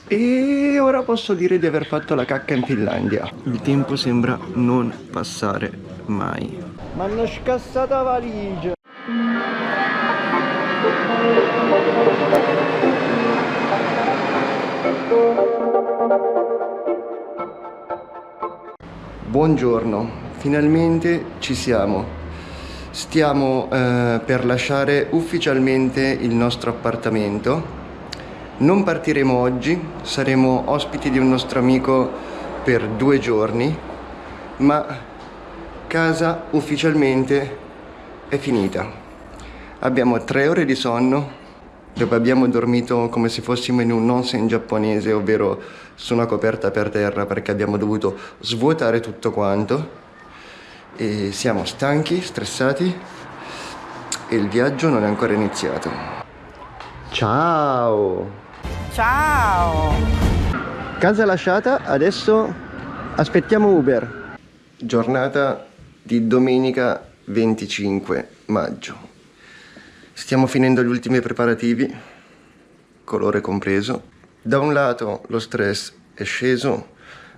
E ora posso dire di aver fatto la cacca in Finlandia. Il tempo sembra non passare mai. Ma hanno scassato la valigia. Buongiorno, finalmente ci siamo. Stiamo per lasciare ufficialmente il nostro appartamento. Non partiremo oggi, saremo ospiti di un nostro amico per 2 giorni, ma casa ufficialmente è finita. Abbiamo 3 ore di sonno, dove abbiamo dormito come se fossimo in un onsen giapponese, ovvero su una coperta per terra, perché abbiamo dovuto svuotare tutto quanto. E siamo stanchi, stressati e il viaggio non è ancora iniziato. Ciao! Ciao! Casa lasciata, adesso aspettiamo Uber. Giornata di domenica 25 maggio. Stiamo finendo gli ultimi preparativi, colore compreso. Da un lato lo stress è sceso,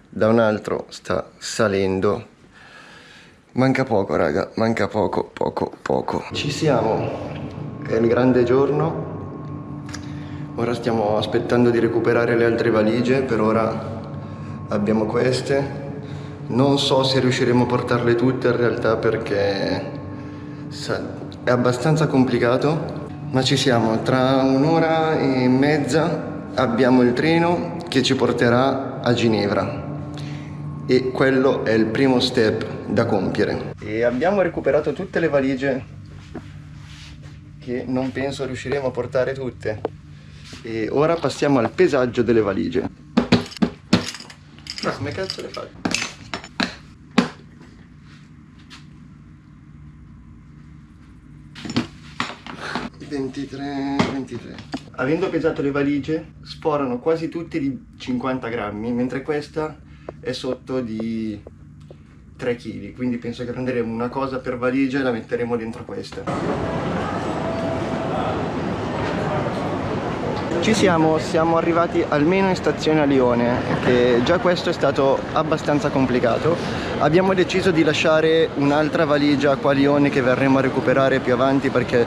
da un altro sta salendo. Manca poco, raga, manca poco. Ci siamo, è il grande giorno. Ora stiamo aspettando di recuperare le altre valigie, per ora abbiamo queste. Non so se riusciremo a portarle tutte in realtà, perché è abbastanza complicato, ma ci siamo. Tra 1 ora e mezza abbiamo il treno che ci porterà a Ginevra. E quello è il primo step da compiere. E abbiamo recuperato tutte le valigie, che non penso riusciremo a portare tutte. E ora passiamo al pesaggio delle valigie. Ma come cazzo le fai? ...23... Avendo pesato le valigie, sforano quasi tutte di 50 grammi, mentre questa è sotto di 3 kg, quindi penso che prenderemo una cosa per valigia e la metteremo dentro questa. Ci siamo arrivati almeno in stazione a Lione, che già questo è stato abbastanza complicato. Abbiamo deciso di lasciare un'altra valigia qua a Lione che verremo a recuperare più avanti, perché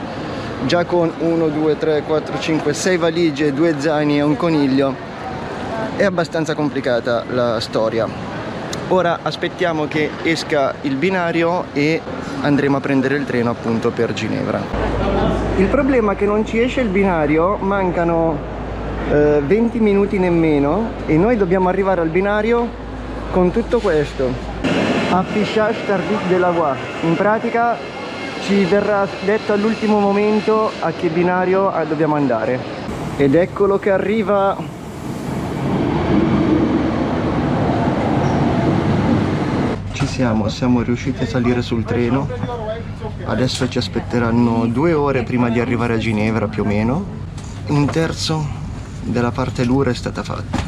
già con 1, 2, 3, 4, 5, 6 valigie, 2 zaini e un coniglio è abbastanza complicata la storia. Ora aspettiamo che esca il binario e andremo a prendere il treno appunto per Ginevra. Il problema è che non ci esce il binario, mancano 20 minuti nemmeno e noi dobbiamo arrivare al binario con tutto questo. Affichage tardif de la voie. In pratica ci verrà detto all'ultimo momento a che binario dobbiamo andare. Ed eccolo che arriva. Siamo riusciti a salire sul treno. Adesso ci aspetteranno 2 ore prima di arrivare a Ginevra più o meno. 1/3 della parte dura è stata fatta.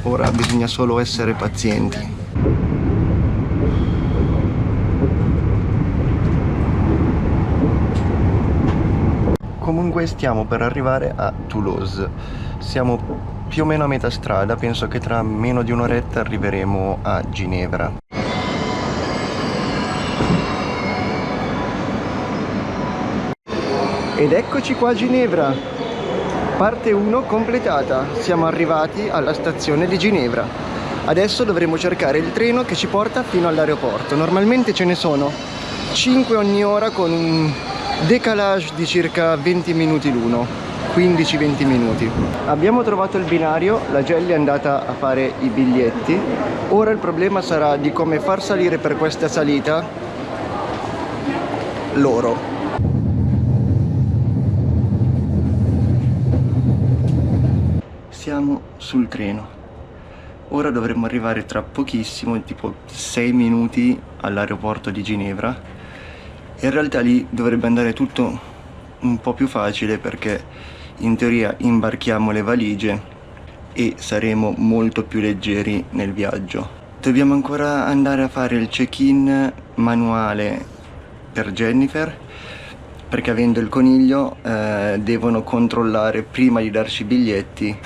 Ora bisogna solo essere pazienti. Comunque stiamo per arrivare a Toulouse. Siamo più o meno a metà strada, penso che tra meno di un'oretta arriveremo a Ginevra. Ed eccoci qua a Ginevra, parte 1 completata, siamo arrivati alla stazione di Ginevra. Adesso dovremo cercare il treno che ci porta fino all'aeroporto. Normalmente ce ne sono 5 ogni ora, con un décalage di circa 20 minuti l'uno, 15-20 minuti. Abbiamo trovato il binario, la Gelli è andata a fare i biglietti. Ora il problema sarà di come far salire per questa salita loro. Siamo sul treno. Ora dovremmo arrivare tra pochissimo, tipo 6 minuti, all'aeroporto di Ginevra. In realtà lì dovrebbe andare tutto un po' più facile, perché in teoria imbarchiamo le valigie e saremo molto più leggeri nel viaggio. Dobbiamo ancora andare a fare il check-in manuale per Jennifer, perché avendo il coniglio devono controllare prima di darci i biglietti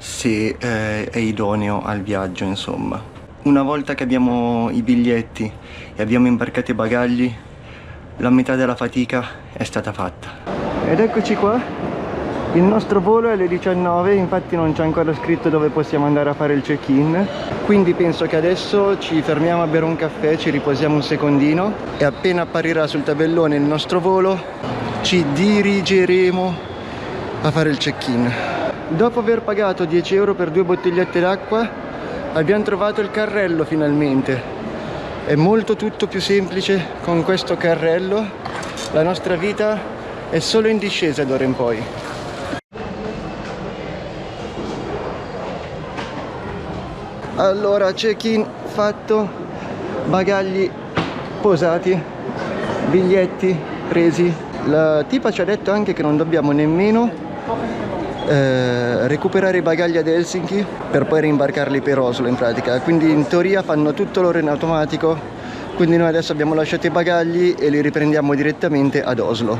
se è idoneo al viaggio, insomma. Una volta che abbiamo i biglietti e abbiamo imbarcato i bagagli, la metà della fatica è stata fatta. Ed eccoci qua. Il nostro volo è alle 19, infatti non c'è ancora scritto dove possiamo andare a fare il check-in, quindi penso che adesso ci fermiamo a bere un caffè, ci riposiamo un secondino e appena apparirà sul tabellone il nostro volo ci dirigeremo a fare il check-in. Dopo aver pagato 10 euro per 2 bottigliette d'acqua abbiamo trovato il carrello finalmente. È molto tutto più semplice con questo carrello, la nostra vita è solo in discesa d'ora in poi. Allora, check-in fatto, bagagli posati, biglietti presi. La tipa ci ha detto anche che non dobbiamo nemmeno recuperare i bagagli ad Helsinki per poi rimbarcarli per Oslo in pratica, quindi in teoria fanno tutto loro in automatico, quindi noi adesso abbiamo lasciato i bagagli e li riprendiamo direttamente ad Oslo.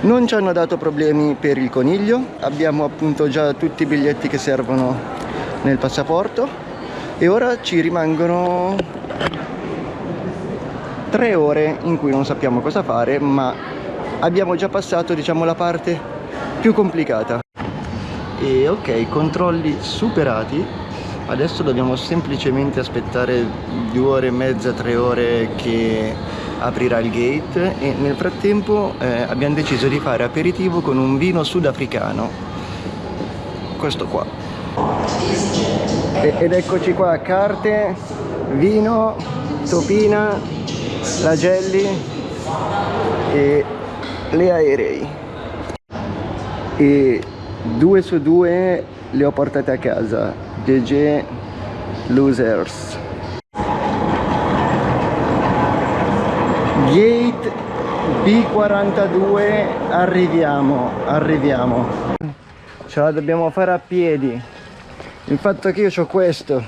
Non ci hanno dato problemi per il coniglio, abbiamo appunto già tutti i biglietti che servono nel passaporto. E ora ci rimangono 3 ore in cui non sappiamo cosa fare, ma abbiamo già passato, diciamo, la parte più complicata. E ok, controlli superati. Adesso dobbiamo semplicemente aspettare 2 ore e mezza, 3 ore che aprirà il gate e nel frattempo abbiamo deciso di fare aperitivo con un vino sudafricano. Questo qua. Ed eccoci qua, carte, vino, topina, flagelli e le aerei. E 2 su 2 le ho portate a casa. GG losers. Gate B42, arriviamo. Ce la dobbiamo fare a piedi. Il fatto che io ho questo,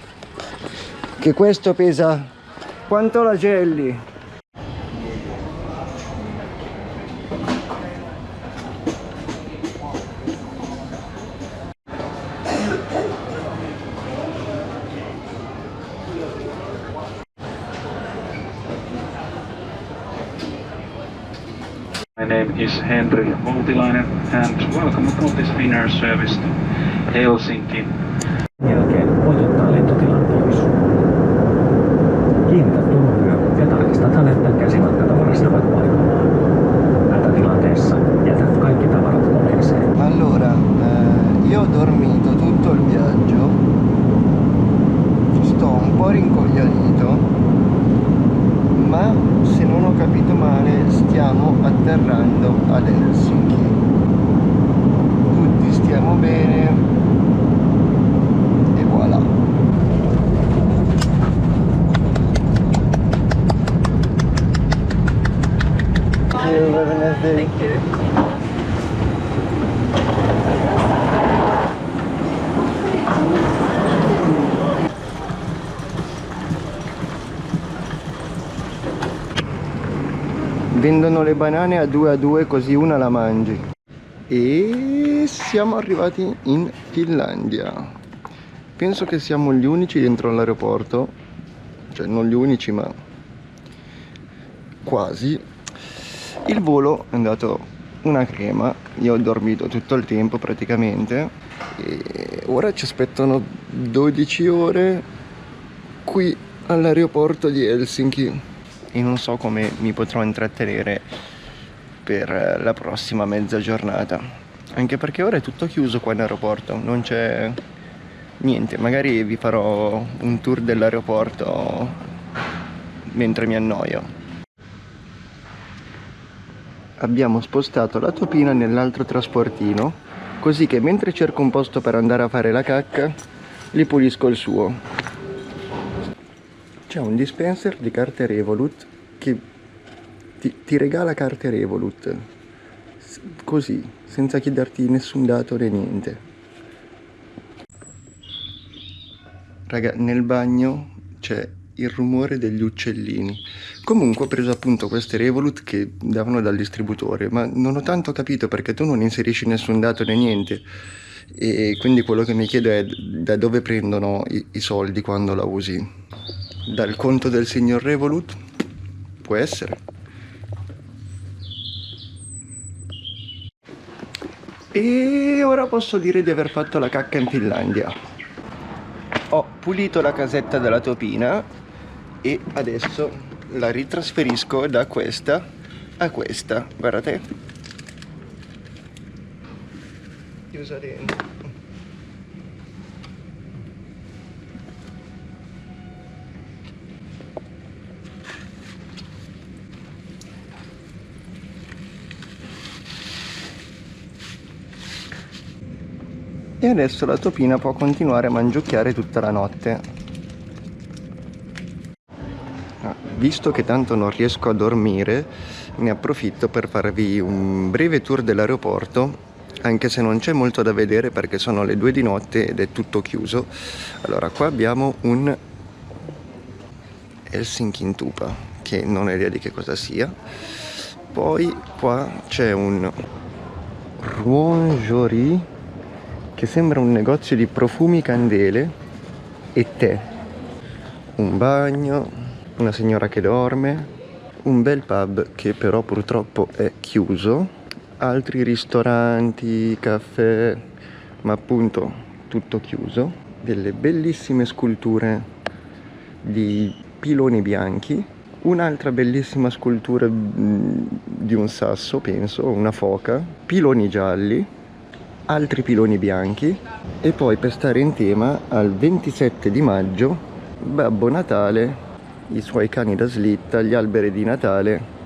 che questo pesa quanto la Jelly. My name is Henry Voutilainen and welcome to this Finnair service to Helsinki. Jälkeen voit ottaa lentotilan pois. Kiinnitä turvvyö ja tarkistat hänet käsimatkatavarastavat paikallaan. Hätätilanteessa jätät kaikki tavarat koneeseen. Allora, io ho dormito tutto il viaggio. Sto un po' rincoglionito, ma se non ho capito male stiamo atterrando ad Helsinki. Tutti stiamo bene e voilà. Thank you, have a nice day. Thank you. Vendono le banane a 2 così una la mangi. E siamo arrivati in Finlandia. Penso che siamo gli unici dentro l'aeroporto, cioè non gli unici ma quasi. Il volo è andato una crema, io ho dormito tutto il tempo praticamente e ora ci aspettano 12 ore qui all'aeroporto di Helsinki e non so come mi potrò intrattenere per la prossima mezza giornata, anche perché ora è tutto chiuso qua in aeroporto, non c'è niente. Magari vi farò un tour dell'aeroporto mentre mi annoio. Abbiamo spostato la topina nell'altro trasportino, così che mentre cerco un posto per andare a fare la cacca, gli pulisco il suo. C'è un dispenser di carte Revolut che ti regala carte Revolut, così, senza chiederti nessun dato né niente. Raga, nel bagno c'è il rumore degli uccellini. Comunque ho preso appunto queste Revolut che davano dal distributore, ma non ho tanto capito perché tu non inserisci nessun dato né niente e quindi quello che mi chiedo è da dove prendono i soldi quando la usi. Dal conto del signor Revolut? Può essere. E ora posso dire di aver fatto la cacca in Finlandia. Ho pulito la casetta della topina e adesso la ritrasferisco da questa a questa. Guardate. Chiusa dentro. E adesso la topina può continuare a mangiucchiare tutta la notte. Visto che tanto non riesco a dormire, ne approfitto per farvi un breve tour dell'aeroporto, anche se non c'è molto da vedere perché sono le 2 di notte ed è tutto chiuso. Allora, qua abbiamo un Helsinki-Ntupă, che non ho idea di che cosa sia. Poi qua c'è un Ruonjori, che sembra un negozio di profumi, candele e tè. Un bagno, una signora che dorme, un bel pub che però purtroppo è chiuso, altri ristoranti, caffè, ma appunto tutto chiuso, delle bellissime sculture di piloni bianchi, un'altra bellissima scultura di un sasso, penso, una foca, piloni gialli, altri piloni bianchi e poi, per stare in tema, al 27 di maggio Babbo Natale, i suoi cani da slitta, gli alberi di Natale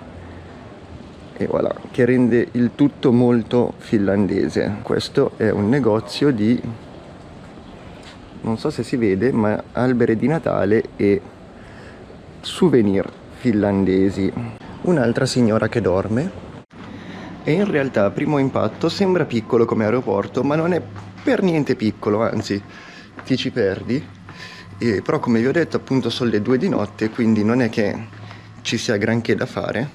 e voilà, che rende il tutto molto finlandese. Questo è un negozio di, non so se si vede, ma alberi di Natale e souvenir finlandesi. Un'altra signora che dorme. E in realtà a primo impatto sembra piccolo come aeroporto, ma non è per niente piccolo, anzi ti ci perdi. Però come vi ho detto, appunto sono le 2 di notte, quindi non è che ci sia granché da fare.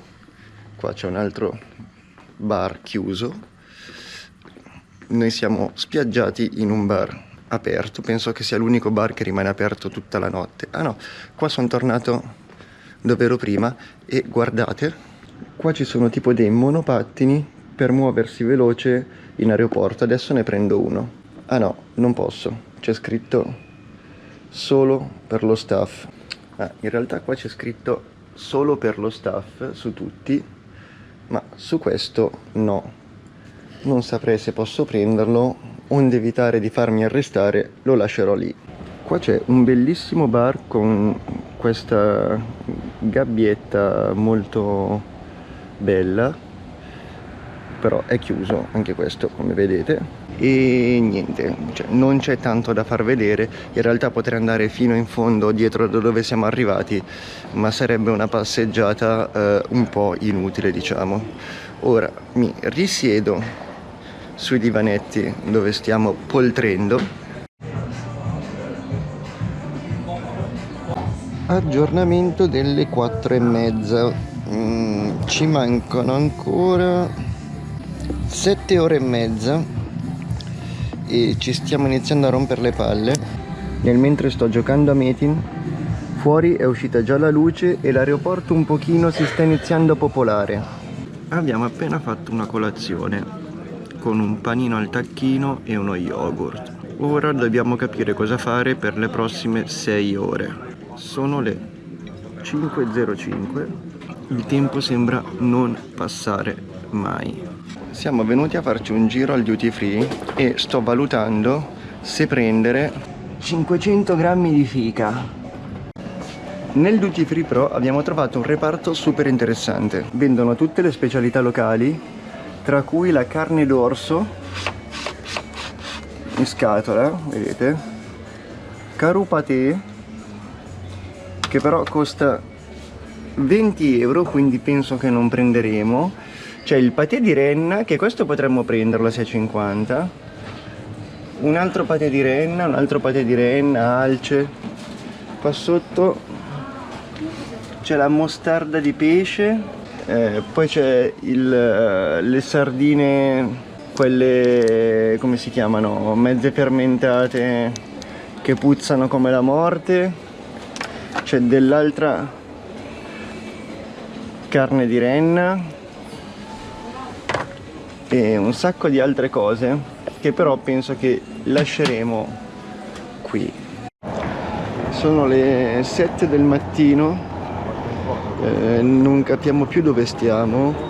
Qua c'è un altro bar chiuso. Noi siamo spiaggiati in un bar aperto, penso che sia l'unico bar che rimane aperto tutta la notte. Ah no, qua sono tornato dove ero prima e guardate, qua ci sono tipo dei monopattini per muoversi veloce in aeroporto. Adesso ne prendo uno. Ah no, non posso, c'è scritto solo per lo staff. In realtà qua c'è scritto solo per lo staff su tutti, ma su questo no. Non saprei se posso prenderlo, onde evitare di farmi arrestare lo lascerò lì. Qua c'è un bellissimo bar con questa gabbietta molto bella, però è chiuso anche questo, come vedete. E niente, non c'è tanto da far vedere. In realtà potrei andare fino in fondo dietro da dove siamo arrivati, ma sarebbe una passeggiata un po' inutile, diciamo. Ora mi risiedo sui divanetti dove stiamo poltrendo. Aggiornamento delle 4:30. Ci mancano ancora 7 ore e mezza e ci stiamo iniziando a rompere le palle. Nel mentre sto giocando a Metin, fuori è uscita già la luce e l'aeroporto un pochino si sta iniziando a popolare. Abbiamo appena fatto una colazione con un panino al tacchino e uno yogurt. Ora dobbiamo capire cosa fare per le prossime 6 ore. Sono le 5:05. Il tempo sembra non passare mai. Siamo venuti a farci un giro al duty free e sto valutando se prendere 500 grammi di fica. Nel duty free però abbiamo trovato un reparto super interessante. Vendono tutte le specialità locali, tra cui la carne d'orso in scatola, vedete, carupatè, che però costa 20 euro, quindi penso che non prenderemo. C'è il patè di renna, che questo potremmo prenderlo a 6,50. Un altro patè di renna, un altro patè di renna, alce. Qua sotto c'è la mostarda di pesce, poi c'è le sardine quelle, come si chiamano, mezze fermentate che puzzano come la morte. C'è dell'altra carne di renna e un sacco di altre cose che però penso che lasceremo qui. Sono le 7 del mattino, non capiamo più dove stiamo,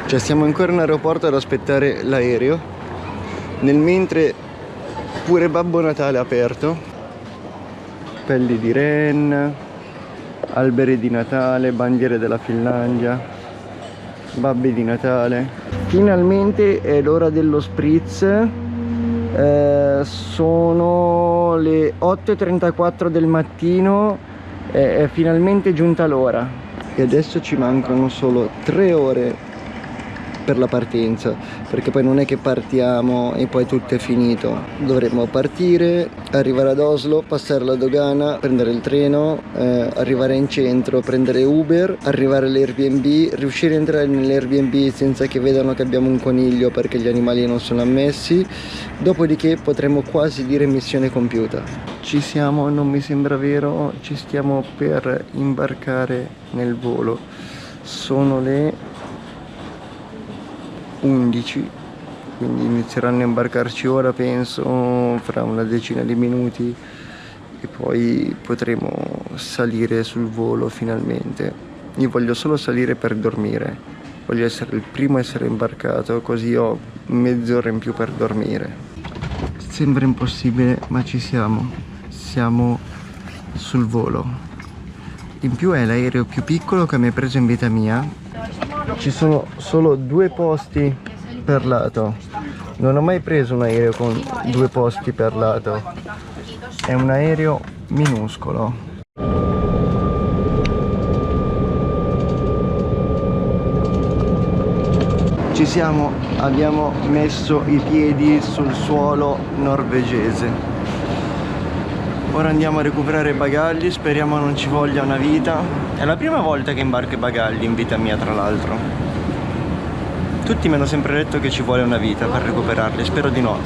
cioè siamo ancora in aeroporto ad aspettare l'aereo, nel mentre pure Babbo Natale è aperto, pelli di renna, alberi di Natale, bandiere della Finlandia, babbi di Natale. Finalmente è l'ora dello spritz. Sono le 8:34 del mattino, è finalmente giunta l'ora e adesso ci mancano solo 3 ore per la partenza, perché poi non è che partiamo e poi tutto è finito. Dovremmo partire, arrivare ad Oslo, passare la dogana, prendere il treno, arrivare in centro, prendere Uber, arrivare all'Airbnb, riuscire a entrare nell'Airbnb senza che vedano che abbiamo un coniglio perché gli animali non sono ammessi. Dopodiché potremmo quasi dire missione compiuta. Ci siamo, non mi sembra vero, ci stiamo per imbarcare nel volo. Sono le 11, quindi inizieranno a imbarcarci ora, penso fra una decina di minuti, e poi potremo salire sul volo finalmente. Io voglio solo salire per dormire, voglio essere il primo a essere imbarcato, così ho mezz'ora in più per dormire. Sembra impossibile, ma ci siamo sul volo. In più è l'aereo più piccolo che mi hai preso in vita mia. Ci sono solo 2 posti per lato. Non ho mai preso un aereo con 2 posti per lato. È un aereo minuscolo. Ci siamo, abbiamo messo i piedi sul suolo norvegese. Ora andiamo a recuperare i bagagli, speriamo non ci voglia una vita. È la prima volta che imbarco i bagagli in vita mia, tra l'altro. Tutti mi hanno sempre detto che ci vuole una vita per recuperarli, spero di no.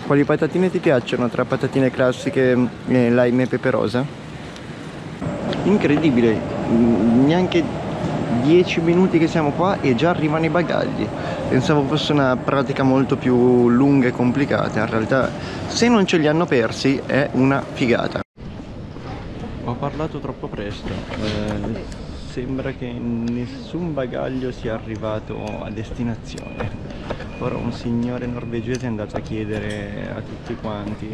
Quali patatine ti piacciono tra patatine classiche, lime e peperosa? Incredibile, neanche 10 minuti che siamo qua e già arrivano i bagagli. Pensavo fosse una pratica molto più lunga e complicata, in realtà se non ce li hanno persi è una figata. Ho parlato troppo presto, sembra che nessun bagaglio sia arrivato a destinazione. Ora un signore norvegese è andato a chiedere a tutti quanti.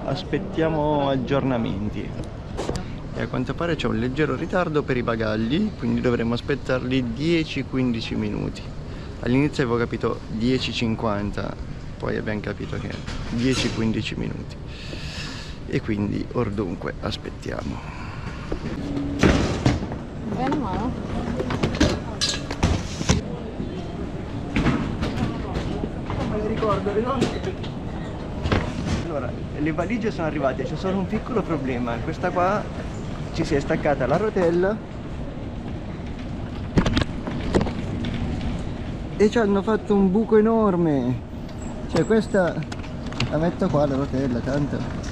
Aspettiamo aggiornamenti. E a quanto pare c'è un leggero ritardo per i bagagli, quindi dovremo aspettarli 10-15 minuti. All'inizio avevo capito 10-50, poi abbiamo capito che 10-15 minuti. E quindi ordunque aspettiamo. Bene, mano. Me le ricordo, no? Allora, le valigie sono arrivate, c'è solo un piccolo problema. Questa qua ci si è staccata la rotella e ci hanno fatto un buco enorme. Cioè questa la metto qua la rotella, tanto.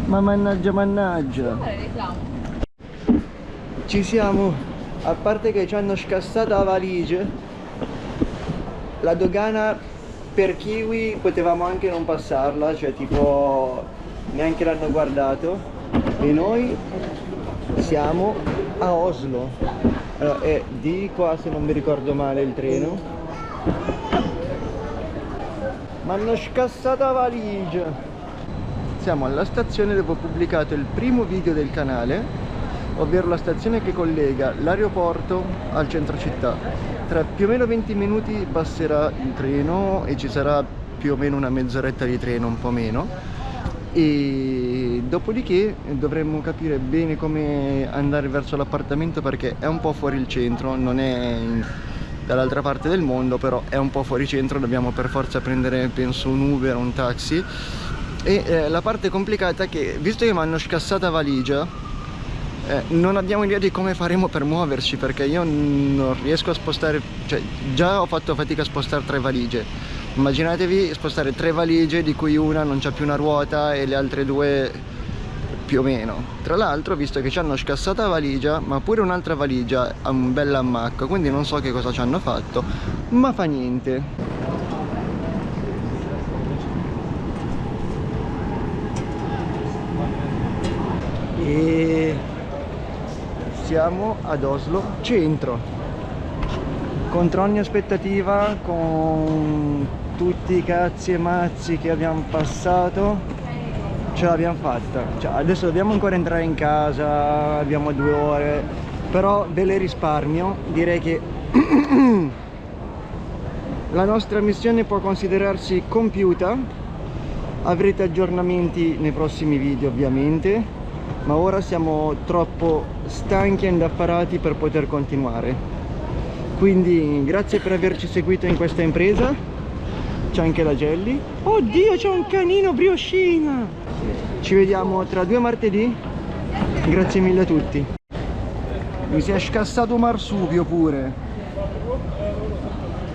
Ma mannaggia. Ci siamo, a parte che ci hanno scassato la valigia, la dogana per kiwi potevamo anche non passarla, cioè tipo neanche l'hanno guardato, e noi siamo a Oslo. Allora, è di qua, se non mi ricordo male, il treno. Ma hanno scassato la valigia. Siamo alla stazione dove ho pubblicato il primo video del canale, ovvero la stazione che collega l'aeroporto al centro città. Tra più o meno 20 minuti passerà il treno e ci sarà più o meno una mezz'oretta di treno, un po' meno. E dopodiché dovremmo capire bene come andare verso l'appartamento, perché è un po' fuori il centro, non è dall'altra parte del mondo, però è un po' fuori centro, dobbiamo per forza prendere, penso, un Uber o un taxi. E la parte complicata è che, visto che mi hanno scassato la valigia, Non abbiamo idea di come faremo per muoverci, perché io non riesco a spostare, cioè già ho fatto fatica a spostare 3 valigie. Immaginatevi spostare 3 valigie di cui una non c'ha più una ruota e le altre 2 più o meno. Tra l'altro, visto che ci hanno scassata la valigia, ma pure un'altra valigia ha un bel ammacco, quindi non so che cosa ci hanno fatto, ma fa niente. E siamo ad Oslo centro, contro ogni aspettativa, con tutti i cazzi e mazzi che abbiamo passato, ce l'abbiamo fatta. Cioè, adesso dobbiamo ancora entrare in casa, abbiamo 2 ore, però ve le risparmio. Direi che la nostra missione può considerarsi compiuta. Avrete aggiornamenti nei prossimi video ovviamente, ma ora siamo troppo stanchi e indaffarati per poter continuare. Quindi grazie per averci seguito in questa impresa. C'è anche la Gelli. Oddio, c'è un canino brioscina! Ci vediamo tra 2 martedì. Grazie mille a tutti. Mi si è scassato un marsupio pure.